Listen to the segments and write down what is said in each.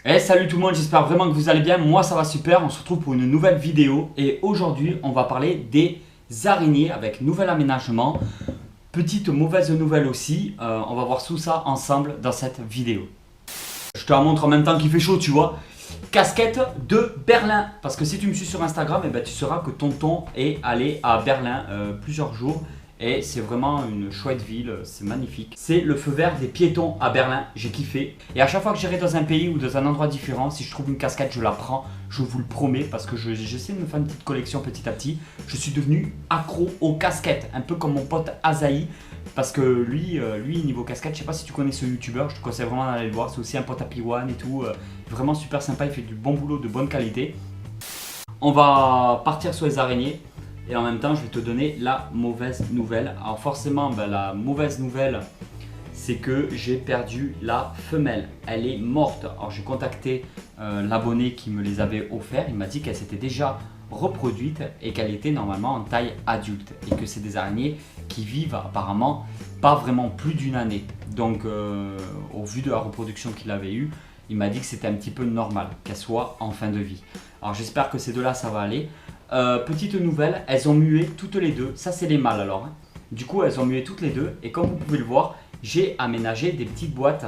Hey, salut tout le monde, j'espère vraiment que vous allez bien. Moi ça va super, on se retrouve pour une nouvelle vidéo et aujourd'hui on va parler des araignées avec nouvel aménagement. Petite mauvaise nouvelle aussi, on va voir tout ça ensemble dans cette vidéo. Je te la montre en même temps qu'il fait chaud, tu vois. Casquette de Berlin, parce que si tu me suis sur Instagram, tu sauras que tonton est allé à Berlin plusieurs jours. Et c'est vraiment une chouette ville, c'est magnifique. C'est le feu vert des piétons à Berlin, j'ai kiffé. Et à chaque fois que j'irai dans un pays ou dans un endroit différent, si je trouve une casquette, je la prends, je vous le promets, parce que j'essaie de me faire une petite collection petit à petit. Je suis devenu accro aux casquettes, un peu comme mon pote Azaï. Parce que lui, niveau casquette, je sais pas si tu connais ce youtubeur, je te conseille vraiment d'aller le voir. C'est aussi un pote à P1 et tout, vraiment super sympa, il fait du bon boulot, de bonne qualité. On va partir sur les araignées. Et en même temps, je vais te donner la mauvaise nouvelle. Alors forcément, la mauvaise nouvelle, c'est que j'ai perdu la femelle. Elle est morte. Alors j'ai contacté l'abonné qui me les avait offerts. Il m'a dit qu'elle s'était déjà reproduite et qu'elle était normalement en taille adulte. Et que c'est des araignées qui vivent apparemment pas vraiment plus d'une année. Donc au vu de la reproduction qu'il avait eue, il m'a dit que c'était un petit peu normal qu'elle soit en fin de vie. Alors j'espère que ces deux-là, ça va aller. Petite nouvelle, elles ont mué toutes les deux. Ça, c'est les mâles alors. Du coup, elles ont mué toutes les deux. Et comme vous pouvez le voir, j'ai aménagé des petites boîtes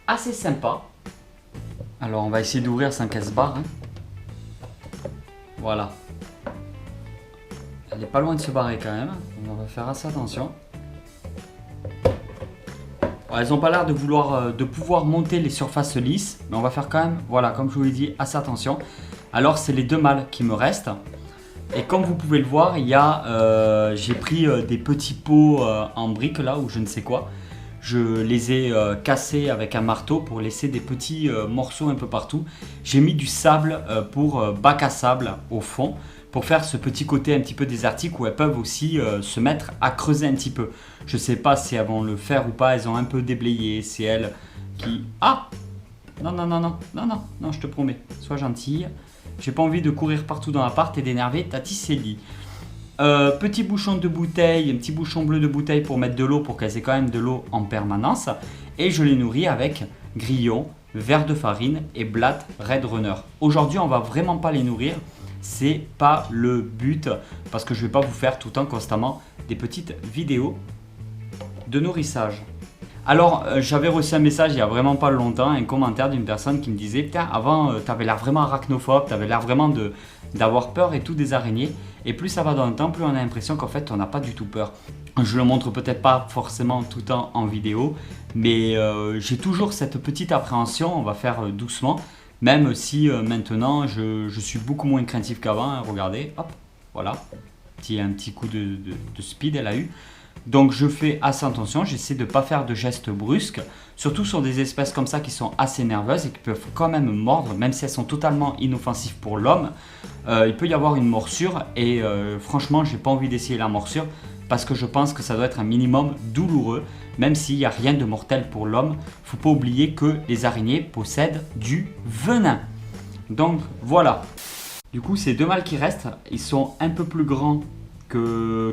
assez sympas. Alors, on va essayer d'ouvrir sans qu'elle se barre. Voilà. Elle n'est pas loin de se barrer quand même. On va faire assez attention. Alors, elles n'ont pas l'air de pouvoir monter les surfaces lisses. Mais on va faire quand même, voilà, comme je vous l'ai dit, assez attention. Alors, c'est les deux mâles qui me restent. Et comme vous pouvez le voir, j'ai pris des petits pots en briques là ou je ne sais quoi. Je les ai cassés avec un marteau pour laisser des petits morceaux un peu partout. J'ai mis du sable pour bac à sable au fond pour faire ce petit côté un petit peu désertique où elles peuvent aussi se mettre à creuser un petit peu. Je ne sais pas si elles vont le faire ou pas, elles ont un peu déblayé. C'est elles qui... Ah! Non, non, non, non, non, non, non, je te promets, sois gentille. J'ai pas envie de courir partout dans l'appart et d'énerver Tati Célie. Petit bouchon de bouteille, un petit bouchon bleu de bouteille pour mettre de l'eau pour qu'elles aient quand même de l'eau en permanence. Et je les nourris avec grillon, verre de farine et blatte Red Runner. Aujourd'hui, on va vraiment pas les nourrir. C'est pas le but parce que je vais pas vous faire tout le temps constamment des petites vidéos de nourrissage. Alors, j'avais reçu un message il y a vraiment pas longtemps, un commentaire d'une personne qui me disait « Putain, avant, t'avais l'air vraiment arachnophobe, t'avais l'air vraiment d'avoir peur et tout des araignées. Et plus ça va dans le temps, plus on a l'impression qu'en fait, on n'a pas du tout peur. » Je le montre peut-être pas forcément tout le temps en vidéo, mais j'ai toujours cette petite appréhension, on va faire doucement. Même si maintenant, je suis beaucoup moins craintif qu'avant. Hein, regardez, hop, voilà. Un petit coup de speed, elle a eu. Donc je fais assez attention, j'essaie de ne pas faire de gestes brusques, surtout sur des espèces comme ça qui sont assez nerveuses et qui peuvent quand même mordre, même si elles sont totalement inoffensives pour l'homme. Il peut y avoir une morsure et franchement, j'ai pas envie d'essayer la morsure parce que je pense que ça doit être un minimum douloureux, même s'il n'y a rien de mortel pour l'homme. Il ne faut pas oublier que les araignées possèdent du venin. Donc voilà. Du coup, ces deux mâles qui restent, ils sont un peu plus grands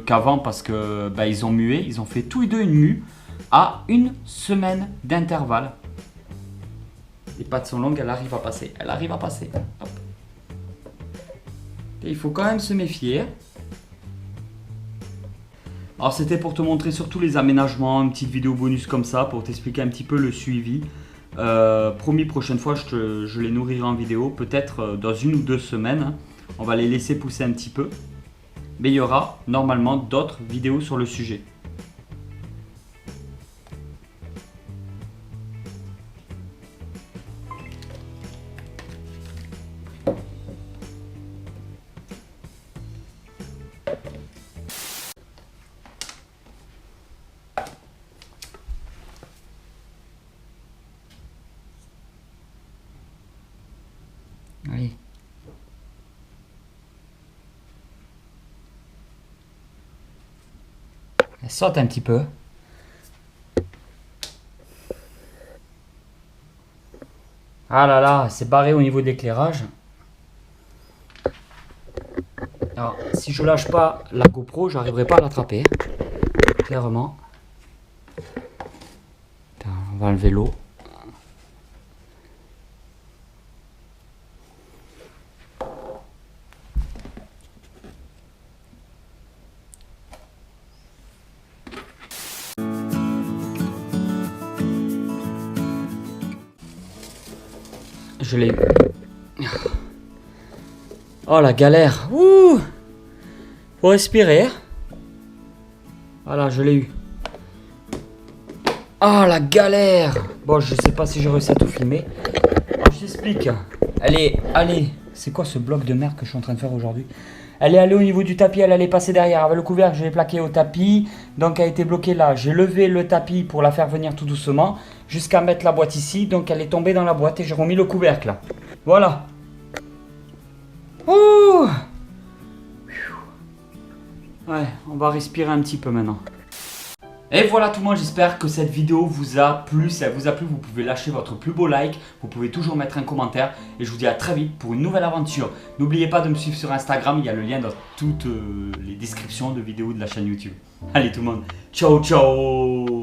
qu'avant parce que ils ont mué, ils ont fait tous les deux une mue à une semaine d'intervalle. Les pattes sont longues, elle arrive à passer, Hop. Et il faut quand même se méfier. Alors c'était pour te montrer surtout les aménagements, une petite vidéo bonus comme ça pour t'expliquer un petit peu le suivi. Promis, prochaine fois je les nourrirai en vidéo, peut-être dans 1 ou 2 semaines. On va les laisser pousser un petit peu. Mais il y aura normalement d'autres vidéos sur le sujet. Oui. Elle saute un petit peu. Ah là là, c'est barré au niveau de l'éclairage. Alors, si je lâche pas la GoPro, j'arriverai pas à l'attraper. Clairement. Attends, on va enlever l'eau. Je l'ai eu. Oh la galère. Ouh. Faut respirer. Voilà, je l'ai eu. Oh la galère. Bon, je sais pas si j'ai réussi à tout filmer. Alors, je t'explique. Allez. C'est quoi ce bloc de merde que je suis en train de faire aujourd'hui? Elle est allée au niveau du tapis, elle allait passer derrière. Avec le couvercle, je l'ai plaqué au tapis. Donc, elle a été bloquée là. J'ai levé le tapis pour la faire venir tout doucement. Jusqu'à mettre la boîte ici. Donc, elle est tombée dans la boîte et j'ai remis le couvercle là. Voilà. Ouh. Ouais, on va respirer un petit peu maintenant. Et voilà tout le monde, j'espère que cette vidéo vous a plu. Si elle vous a plu, vous pouvez lâcher votre plus beau like. Vous pouvez toujours mettre un commentaire. Et je vous dis à très vite pour une nouvelle aventure. N'oubliez pas de me suivre sur Instagram. Il y a le lien dans toutes les descriptions de vidéos de la chaîne YouTube. Allez tout le monde, ciao ciao.